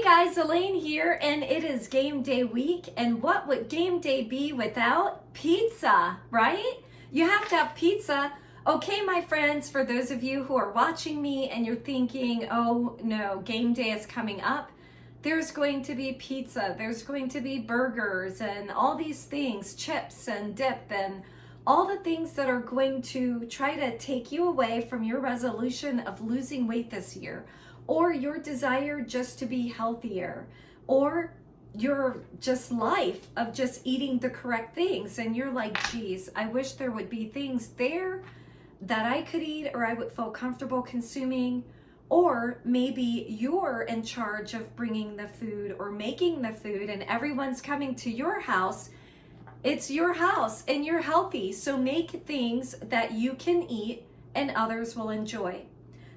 guys, Elaine here, and it is game day week. And what would game day be without pizza, right? You have to have pizza. Okay, my friends, for those of you who are watching me and you're thinking, oh no, game day is coming up, there's going to be pizza, there's going to be burgers and all these things, chips and dip and all the things that are going to try to take you away from your resolution of losing weight this year, or your desire just to be healthier, or your just life of just eating the correct things. And you're like, geez, I wish there would be things there that I could eat or I would feel comfortable consuming. Or maybe you're in charge of bringing the food or making the food and everyone's coming to your house. It's your house and you're healthy. So make things that you can eat and others will enjoy.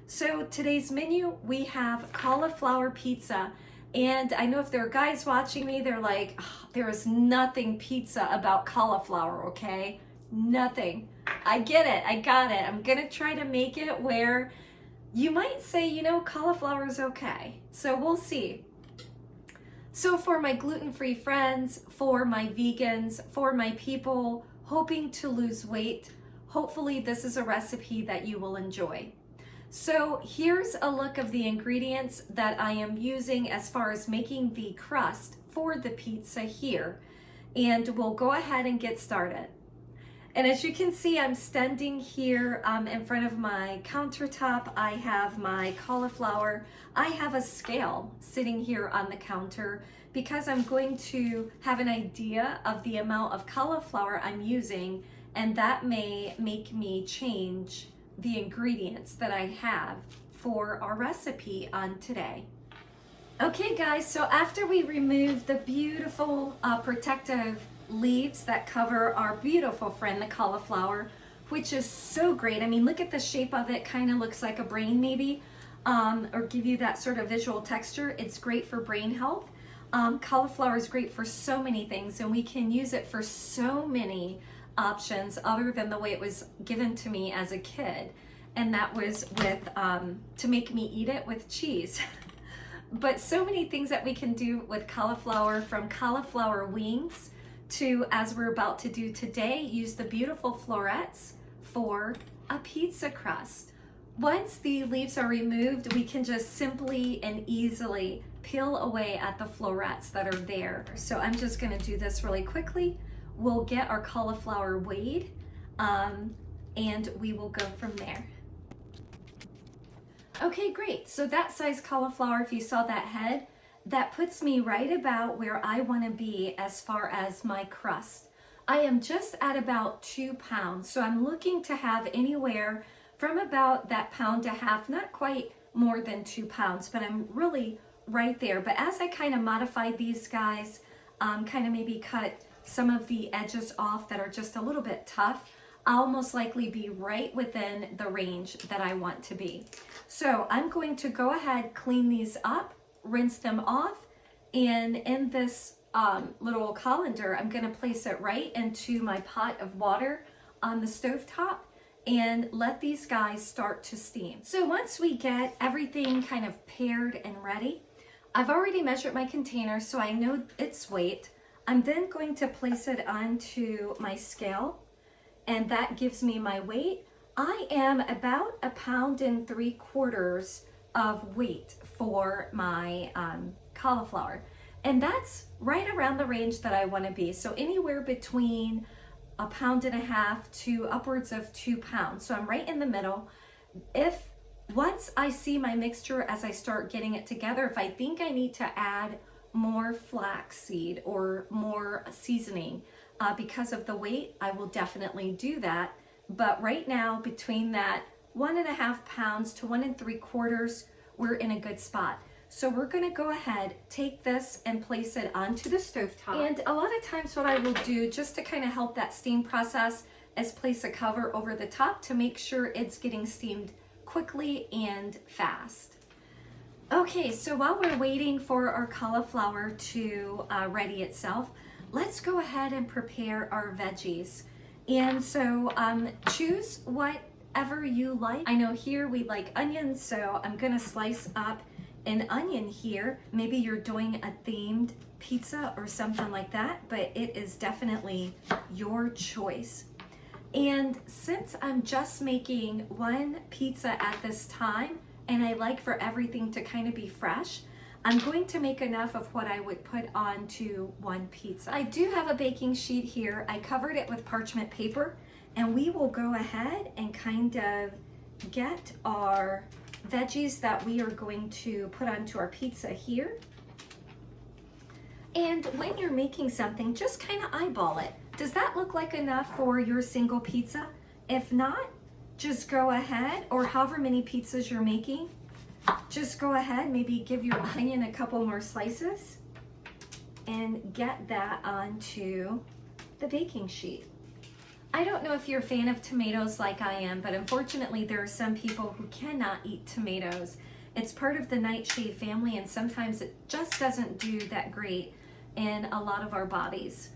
So today's menu, we have cauliflower pizza. And I know if there are guys watching me, they're like, oh, there is nothing pizza about cauliflower, okay? Nothing. I get it, I got it. I'm gonna try to make it where you might say, you know, cauliflower is okay. So we'll see. So for my gluten-free friends, for my vegans, for my people hoping to lose weight, hopefully this is a recipe that you will enjoy. So here's a look of the ingredients that I am using as far as making the crust for the pizza here. And we'll go ahead and get started. And as you can see, I'm standing here in front of my countertop. I have my cauliflower. I have a scale sitting here on the counter because I'm going to have an idea of the amount of cauliflower I'm using, and that may make me change the ingredients that I have for our recipe on today. Okay guys, so after we remove the beautiful protective leaves that cover our beautiful friend, the cauliflower, which is so great. I mean, look at the shape of it, kind of looks like a brain maybe, or give you that sort of visual texture. It's great for brain health. Cauliflower is great for so many things, and we can use it for so many options other than the way it was given to me as a kid, and that was with to make me eat it with cheese. But so many things that we can do with cauliflower, from cauliflower wings to, as we're about to do today, use the beautiful florets for a pizza crust. Once the leaves are removed, we can just simply and easily peel away at the florets that are there. So I'm just gonna do this really quickly. We'll get our cauliflower weighed, and we will go from there. Okay, great. So that size cauliflower, if you saw that head, that puts me right about where I want to be as far as my crust. I am just at about 2 pounds, so I'm looking to have anywhere from about that pound to half, not quite more than 2 pounds, but I'm really right there. But as I kind of modify these guys, kind of maybe cut some of the edges off that are just a little bit tough, I'll most likely be right within the range that I want to be. So I'm going to go ahead, clean these up, rinse them off, and in this little colander, I'm going to place it right into my pot of water on the stovetop and let these guys start to steam. So once we get everything kind of paired and ready, I've already measured my container so I know its weight. I'm then going to place it onto my scale, and that gives me my weight. I am about 1.75 pounds of weight for my cauliflower, and that's right around the range that I want to be. So anywhere between 1.5 pounds to upwards of 2 pounds. So I'm right in the middle. If once I see my mixture as I start getting it together, if I think I need to add more flaxseed or more seasoning because of the weight, I will definitely do that. But right now, between that 1.5 pounds to 1.75, we're in a good spot. So we're gonna go ahead, take this and place it onto the stovetop. And a lot of times what I will do, just to kind of help that steam process, is place a cover over the top to make sure it's getting steamed quickly and fast. Okay, so while we're waiting for our cauliflower to ready itself, let's go ahead and prepare our veggies. And so choose whatever you like. I know here we like onions, so I'm gonna slice up an onion here. Maybe you're doing a themed pizza or something like that, but it is definitely your choice. And since I'm just making one pizza at this time, and I like for everything to kind of be fresh, I'm going to make enough of what I would put onto one pizza. I do have a baking sheet here. I covered it with parchment paper, and we will go ahead and kind of get our veggies that we are going to put onto our pizza here. And when you're making something, just kind of eyeball it. Does that look like enough for your single pizza? If not, just go ahead, or however many pizzas you're making, just go ahead, maybe give your onion a couple more slices and get that onto the baking sheet. I don't know if you're a fan of tomatoes like I am, but unfortunately there are some people who cannot eat tomatoes. It's part of the nightshade family, and sometimes it just doesn't do that great in a lot of our bodies.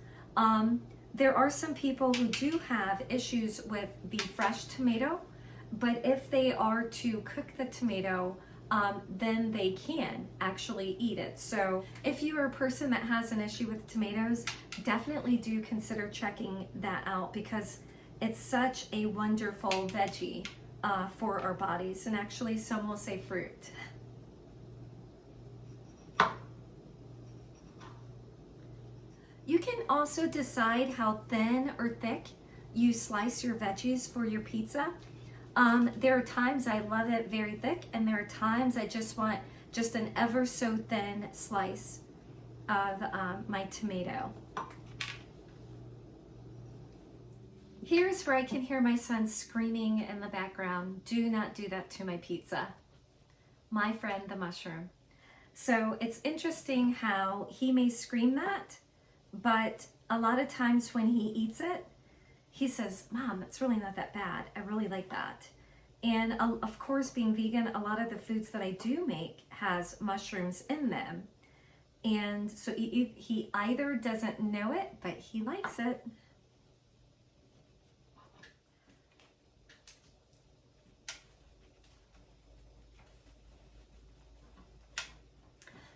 There are some people who do have issues with the fresh tomato, but if they are to cook the tomato, then they can actually eat it. So if you are a person that has an issue with tomatoes, definitely do consider checking that out, because it's such a wonderful veggie for our bodies, and actually some will say fruit. You can also decide how thin or thick you slice your veggies for your pizza. There are times I love it very thick, and there are times I just want just an ever so thin slice of my tomato. Here's where I can hear my son screaming in the background. Do not do that to my pizza. My friend, the mushroom. So it's interesting how he may scream that, but a lot of times when he eats it, he says, "Mom, it's really not that bad. I really like that." And of course, being vegan, a lot of the foods that I do make has mushrooms in them. And so he either doesn't know it, but he likes it.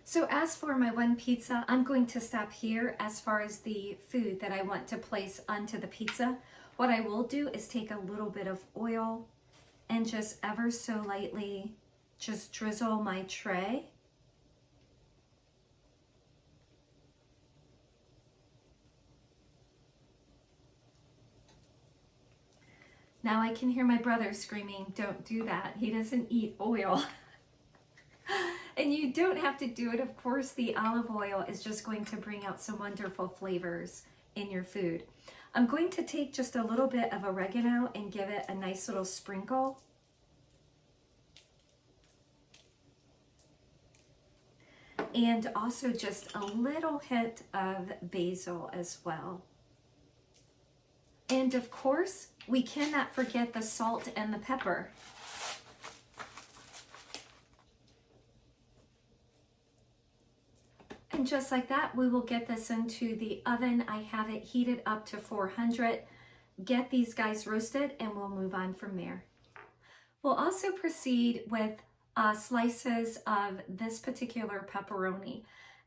So as for my one pizza, I'm going to stop here as far as the food that I want to place onto the pizza. What I will do is take a little bit of oil and just ever so lightly just drizzle my tray. Now I can hear my brother screaming, "Don't do that. He doesn't eat oil." And you don't have to do it. Of course, the olive oil is just going to bring out some wonderful flavors in your food. I'm going to take just a little bit of oregano and give it a nice little sprinkle. And also just a little hit of basil as well. And of course, we cannot forget the salt and the pepper. And just like that, we will get this into the oven. I have it heated up to 400. Get these guys roasted, and we'll move on from there. We'll also proceed with slices of this particular pepperoni.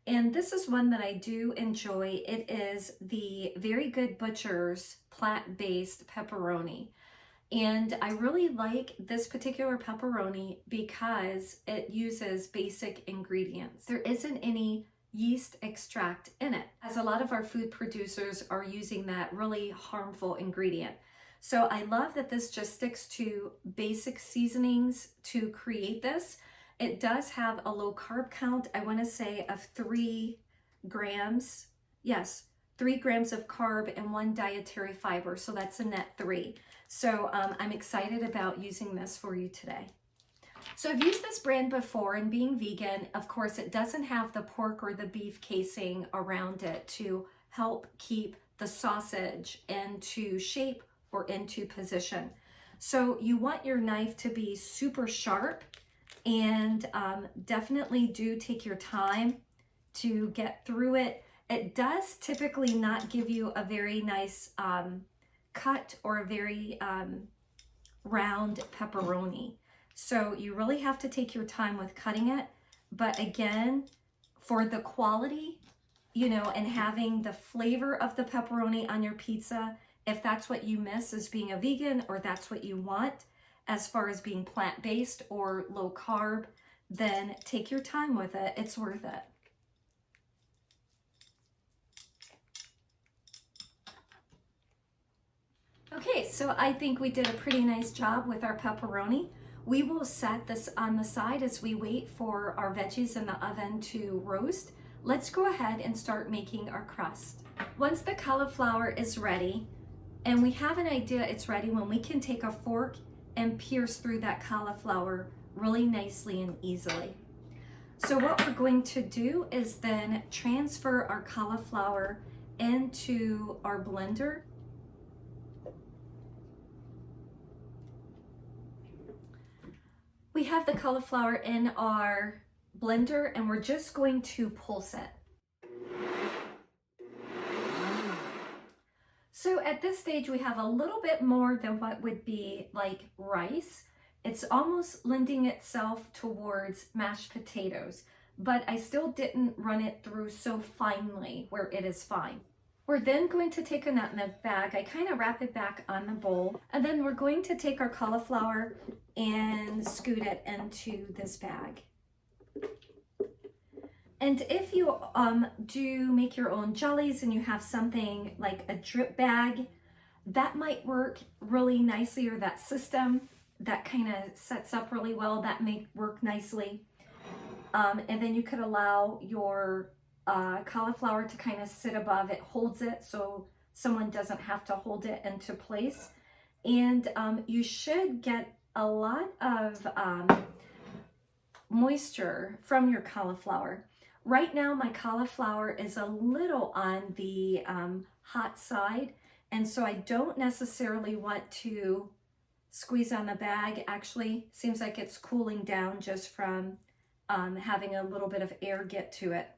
And this is one that I do enjoy. It is the Very Good Butcher's plant-based pepperoni. And I really like this particular pepperoni because it uses basic ingredients. There isn't any yeast extract in it, as a lot of our food producers are using that really harmful ingredient. So I love that this just sticks to basic seasonings to create this. It does have a low carb count, I want to say of 3 grams. Yes, 3 grams of carb and 1 dietary fiber. So that's a net 3. So I'm excited about using this for you today. So I've used this brand before, and being vegan, of course, it doesn't have the pork or the beef casing around it to help keep the sausage into shape or into position. So you want your knife to be super sharp, and definitely do take your time to get through it. It does typically not give you a very nice cut or a very round pepperoni. So you really have to take your time with cutting it, But again, for the quality, you know, and having the flavor of the pepperoni on your pizza, if that's what you miss as being a vegan, or that's what you want as far as being plant-based or low carb, then take your time with it. It's worth it. Okay, so I think we did a pretty nice job with our pepperoni. We will set this on the side as we wait for our veggies in the oven to roast. Let's go ahead and start making our crust. Once the cauliflower is ready, and we have an idea it's ready when we can take a fork and pierce through that cauliflower really nicely and easily. So what we're going to do is then transfer our cauliflower into our blender. We have the cauliflower in our blender and we're just going to pulse it. So at this stage, we have a little bit more than what would be like rice. It's almost lending itself towards mashed potatoes, but I still didn't run it through so finely where it is fine. We're then going to take a nutmeg bag. I kind of wrap it back on the bowl, and then we're going to take our cauliflower and scoot it into this bag. And if you do make your own jellies and you have something like a drip bag, that might work really nicely, or that system that kind of sets up really well, that may work nicely. And then you could allow your cauliflower to kind of sit above it, holds it so someone doesn't have to hold it into place. And you should get a lot of moisture from your cauliflower. Right now, my cauliflower is a little on the hot side, and so I don't necessarily want to squeeze on the bag. Actually, seems like it's cooling down just from having a little bit of air get to it.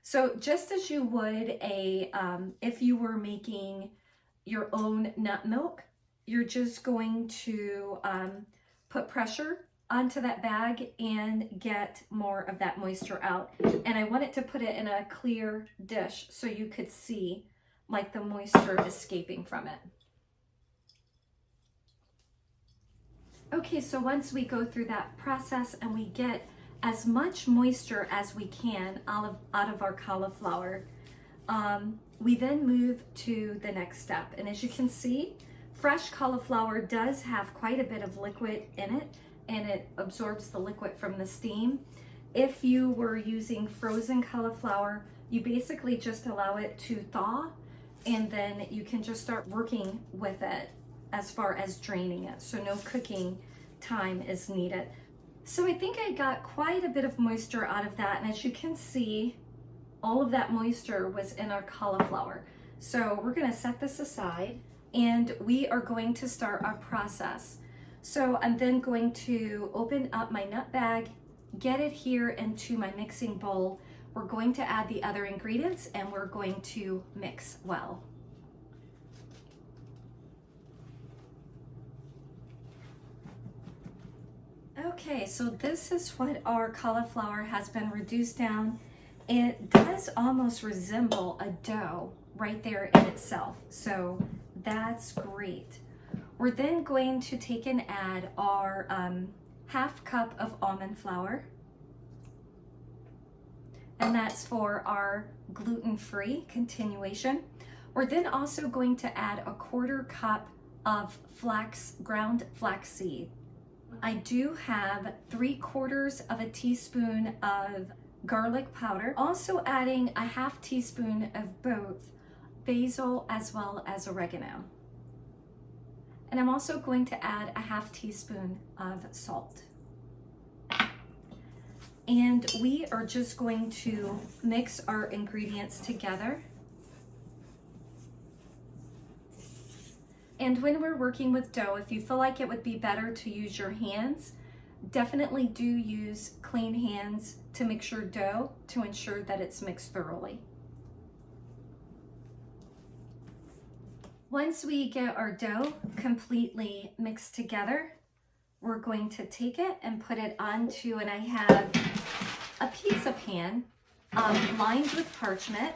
So just as you would if you were making your own nut milk, you're just going to put pressure onto that bag and get more of that moisture out. And I wanted to put it in a clear dish so you could see like the moisture escaping from it. Okay, so once we go through that process and we get as much moisture as we can out of our cauliflower, we then move to the next step. And as you can see, fresh cauliflower does have quite a bit of liquid in it, and it absorbs the liquid from the steam. If you were using frozen cauliflower, you basically just allow it to thaw, and then you can just start working with it as far as draining it. So no cooking time is needed. So I think I got quite a bit of moisture out of that. And as you can see, all of that moisture was in our cauliflower. So we're gonna set this aside and we are going to start our process. So I'm then going to open up my nut bag, get it here into my mixing bowl. We're going to add the other ingredients and we're going to mix well. Okay, so this is what our cauliflower has been reduced down. It does almost resemble a dough right there in itself. So that's great. We're then going to take and add our half cup of almond flour. And that's for our gluten-free continuation. We're then also going to add a 1/4 cup of ground flaxseed. I do have 3/4 teaspoon of garlic powder. Also adding a 1/2 teaspoon of both basil as well as oregano. And I'm also going to add a 1/2 teaspoon of salt. And we are just going to mix our ingredients together. And when we're working with dough, if you feel like it would be better to use your hands, definitely do use clean hands to mix your dough to ensure that it's mixed thoroughly. Once we get our dough completely mixed together, we're going to take it and put it onto, and I have a pizza pan lined with parchment,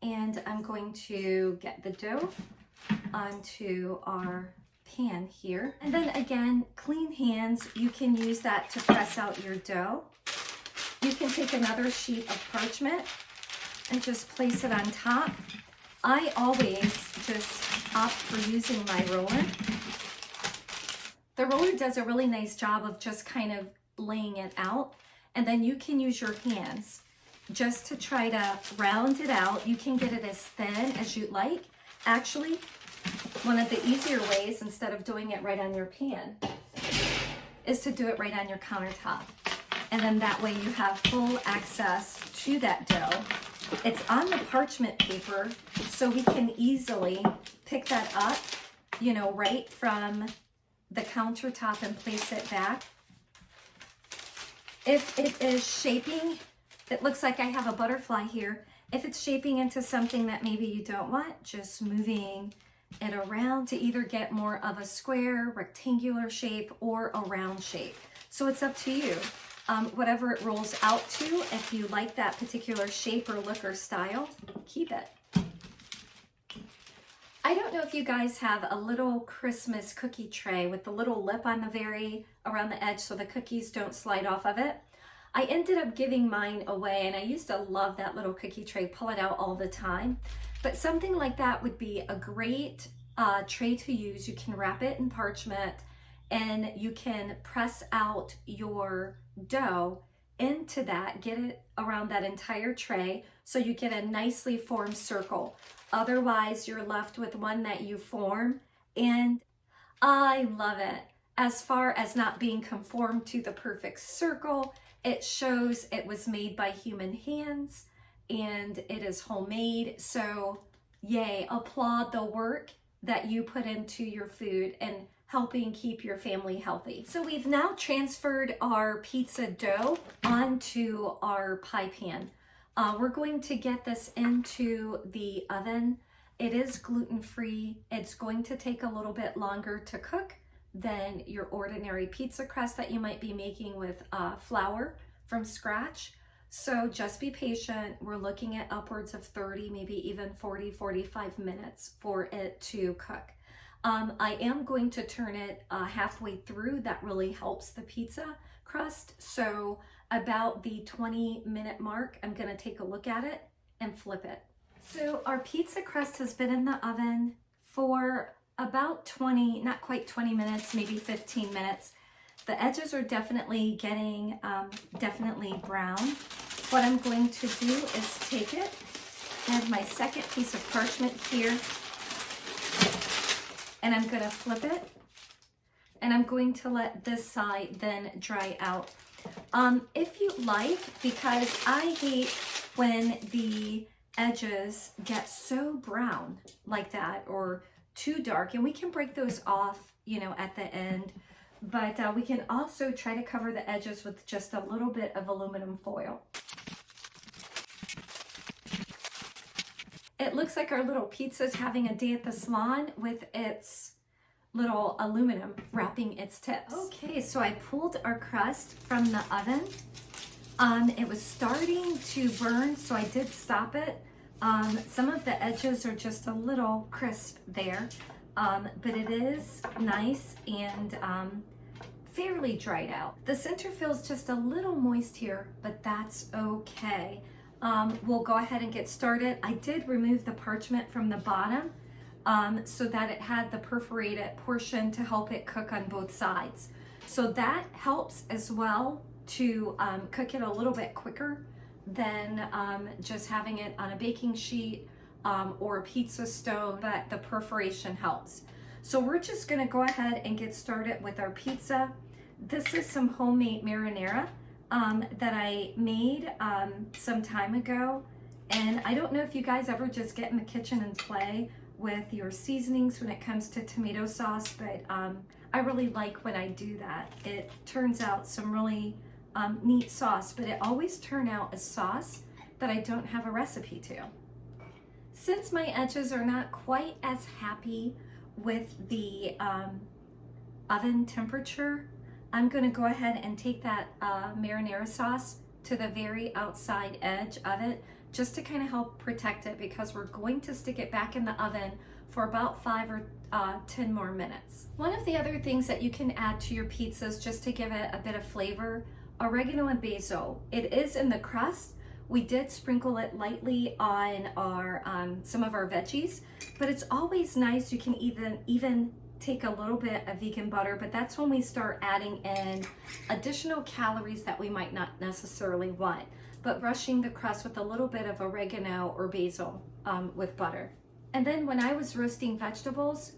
and I'm going to get the dough onto our pan here. And then again, clean hands. You can use that to press out your dough. You can take another sheet of parchment and just place it on top. I always just opt for using my roller. The roller does a really nice job of just kind of laying it out, and then you can use your hands just to try to round it out. You can get it as thin as you'd like. Actually, one of the easier ways, instead of doing it right on your pan, is to do it right on your countertop. And then that way you have full access to that dough. It's on the parchment paper, so we can easily pick that up, you know, right from the countertop and place it back. If it is shaping, it looks like I have a butterfly here. If it's shaping into something that maybe you don't want, just moving it around to either get more of a square, rectangular shape, or a round shape. So it's up to you. Whatever it rolls out to, if you like that particular shape or look or style, keep it. I don't know if you guys have a little Christmas cookie tray with the little lip on the around the edge so the cookies don't slide off of it. I ended up giving mine away, and I used to love that little cookie tray, pull it out all the time. But something like that would be a great tray to use. You can wrap it in parchment, and you can press out your dough into that, get it around that entire tray so you get a nicely formed circle. Otherwise, you're left with one that you form, and I love it. As far as not being conformed to the perfect circle, it shows it was made by human hands and it is homemade. So yay, applaud the work that you put into your food and helping keep your family healthy. So we've now transferred our pizza dough onto our pie pan. We're going to get this into the oven. It is gluten-free. It's going to take a little bit longer to cook than your ordinary pizza crust that you might be making with flour from scratch. So just be patient. We're looking at upwards of 30, maybe even 40, 45 minutes for it to cook. I am going to turn it halfway through. That really helps the pizza crust. So about the 20-minute mark, I'm gonna take a look at it and flip it. So our pizza crust has been in the oven for about 20, not quite 20 minutes, maybe 15 minutes. The edges are definitely getting definitely brown. What I'm going to do is take it, I have my second piece of parchment here, and I'm gonna flip it, and I'm going to let this side then dry out. If you like, because I hate when the edges get so brown like that or too dark, and we can break those off, you know, at the end, but we can also try to cover the edges with just a little bit of aluminum foil. It looks like our little pizza's having a day at the salon with its little aluminum wrapping its tips. Okay, so I pulled our crust from the oven. It was starting to burn, so I did stop it. Some of the edges are just a little crisp there, but it is nice and fairly dried out. The center feels just a little moist here, but that's okay. We'll go ahead and get started. I did remove the parchment from the bottom so that it had the perforated portion to help it cook on both sides. So that helps as well to cook it a little bit quicker than just having it on a baking sheet or a pizza stone, but the perforation helps. So we're just gonna go ahead and get started with our pizza. This is some homemade marinara that I made some time ago. And I don't know if you guys ever just get in the kitchen and play with your seasonings when it comes to tomato sauce, but I really like when I do that. It turns out some really neat sauce, but it always turns out a sauce that I don't have a recipe to. Since my edges are not quite as happy with the oven temperature, I'm gonna go ahead and take that marinara sauce to the very outside edge of it, just to kind of help protect it, because we're going to stick it back in the oven for about 5 or 10 more minutes. One of the other things that you can add to your pizzas just to give it a bit of flavor, oregano and basil. It is in the crust. We did sprinkle it lightly on our some of our veggies, but it's always nice. You can even take a little bit of vegan butter, but that's when we start adding in additional calories that we might not necessarily want. But brushing the crust with a little bit of oregano or basil with butter. And then when I was roasting vegetables,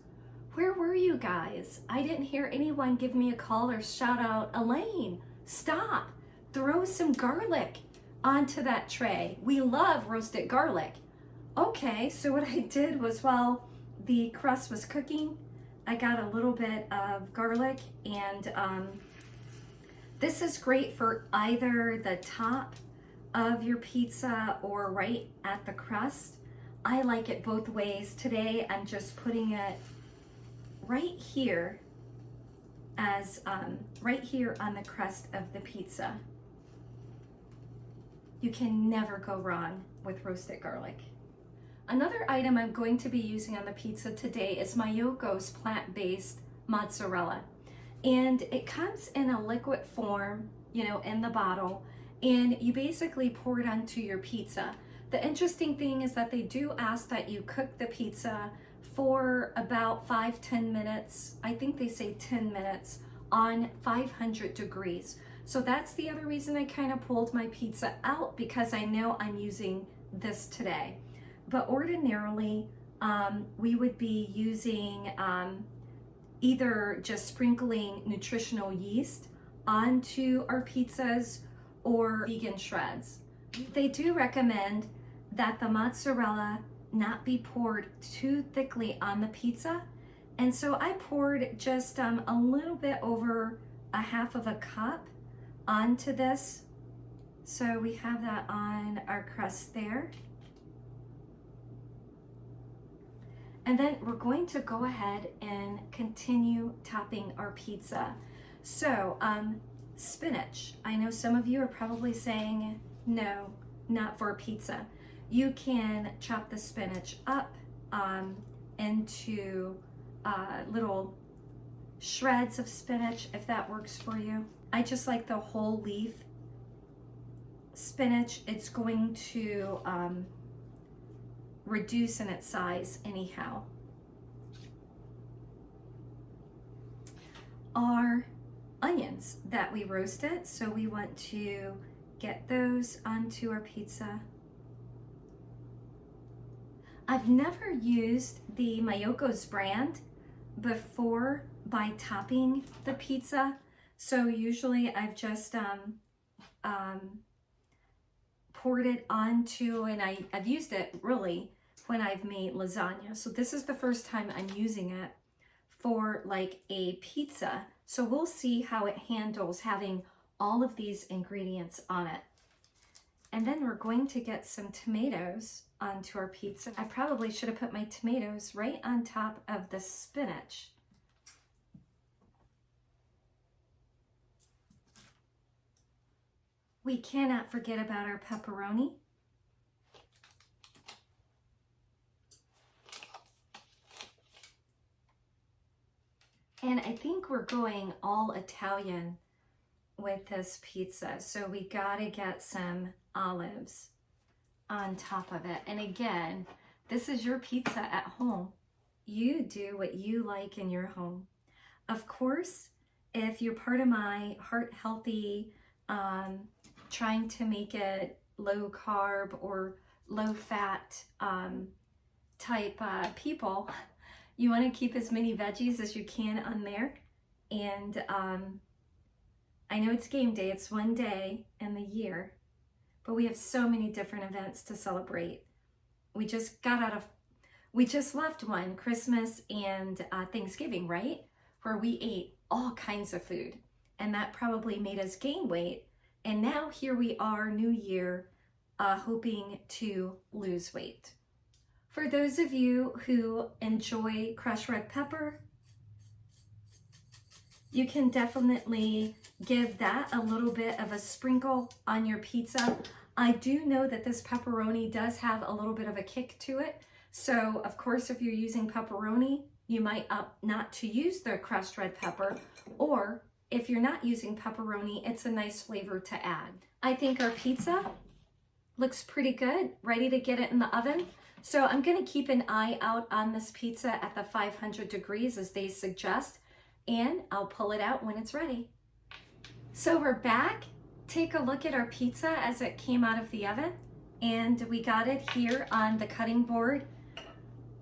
where were you guys? I didn't hear anyone give me a call or shout out, Elaine, stop, throw some garlic onto that tray. We love roasted garlic. Okay, so what I did was, while the crust was cooking, I got a little bit of garlic, and this is great for either the top of your pizza or right at the crust. I like it both ways. Today I'm just putting it right here as right here on the crust of the pizza. You can never go wrong with roasted garlic. Another item I'm going to be using on the pizza today is Miyoko's plant-based mozzarella. And it comes in a liquid form, you know, in the bottle, and you basically pour it onto your pizza. The interesting thing is that they do ask that you cook the pizza for about 5-10 minutes. I think they say 10 minutes on 500 degrees. So that's the other reason I kind of pulled my pizza out, because I know I'm using this today. But ordinarily, we would be using either just sprinkling nutritional yeast onto our pizzas or vegan shreds. They do recommend that the mozzarella not be poured too thickly on the pizza. And so I poured just a little bit over a half of a cup onto this. So we have that on our crust there. And then we're going to go ahead and continue topping our pizza. So spinach. I know some of you are probably saying, no, not for pizza. You can chop the spinach up into little shreds of spinach if that works for you. I just like the whole leaf spinach. It's going to reduce in its size anyhow. Our onions that we roasted, so we want to get those onto our pizza. I've never used the Miyoko's brand before by topping the pizza, so usually I've just poured it onto, and I've used it really when I've made lasagna. So this is the first time I'm using it for like a pizza. So we'll see how it handles having all of these ingredients on it. And then we're going to get some tomatoes onto our pizza. I probably should have put my tomatoes right on top of the spinach. We cannot forget about our pepperoni. And I think we're going all Italian with this pizza. So we gotta get some olives on top of it. And again, this is your pizza at home. You do what you like in your home. Of course, if you're part of my heart healthy, trying to make it low carb or low fat type people, you want to keep as many veggies as you can on there. And I know it's game day, it's one day in the year, but we have so many different events to celebrate. We just left one, Christmas and Thanksgiving, right? Where we ate all kinds of food, and that probably made us gain weight. And now here we are, New Year, hoping to lose weight. For those of you who enjoy crushed red pepper, You can definitely give that a little bit of a sprinkle on your pizza. I do know that this pepperoni does have a little bit of a kick to it. So of course, if you're using pepperoni, you might opt not to use the crushed red pepper, or if you're not using pepperoni, it's a nice flavor to add. I think our pizza looks pretty good, ready to get it in the oven. So I'm gonna keep an eye out on this pizza at the 500 degrees as they suggest, and I'll pull it out when it's ready. So we're back. Take a look at our pizza as it came out of the oven, and we got it here on the cutting board.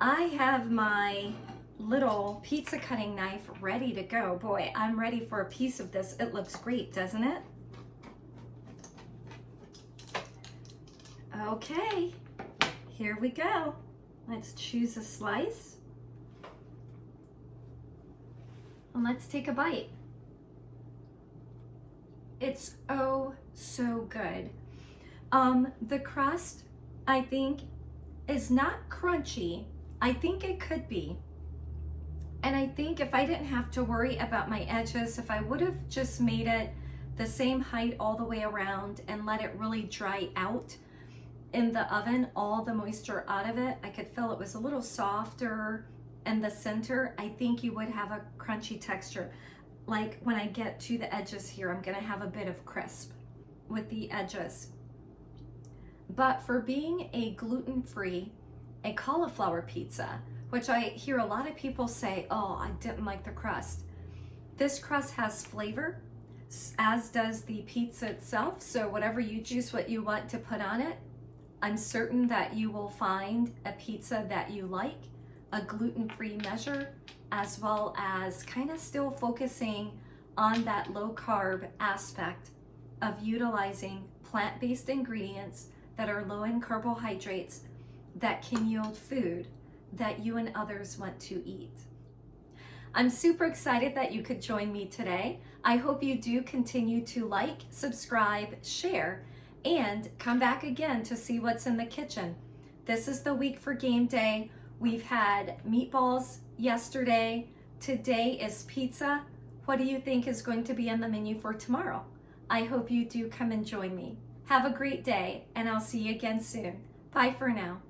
I have my little pizza cutting knife ready to go. Boy, I'm ready for a piece of this. It looks great, doesn't it? Okay, here we go. Let's choose a slice. And let's take a bite. It's oh so good. The crust, I think, is not crunchy. I think it could be. And I think if I didn't have to worry about my edges, if I would have just made it the same height all the way around and let it really dry out in the oven, all the moisture out of it, I could feel it was a little softer in the center. I think you would have a crunchy texture. Like when I get to the edges here, I'm gonna have a bit of crisp with the edges. But for being a gluten-free, a cauliflower pizza, which I hear a lot of people say, oh, I didn't like the crust. This crust has flavor, as does the pizza itself. So whatever you choose what you want to put on it, I'm certain that you will find a pizza that you like, a gluten-free measure, as well as kind of still focusing on that low carb aspect of utilizing plant-based ingredients that are low in carbohydrates that can yield food that you and others want to eat. I'm super excited that you could join me today. I hope you do continue to like, subscribe, share, and come back again to see what's in the kitchen. This is the week for game day. We've had meatballs yesterday. Today is pizza. What do you think is going to be on the menu for tomorrow? I hope you do come and join me. Have a great day, and I'll see you again soon. Bye for now.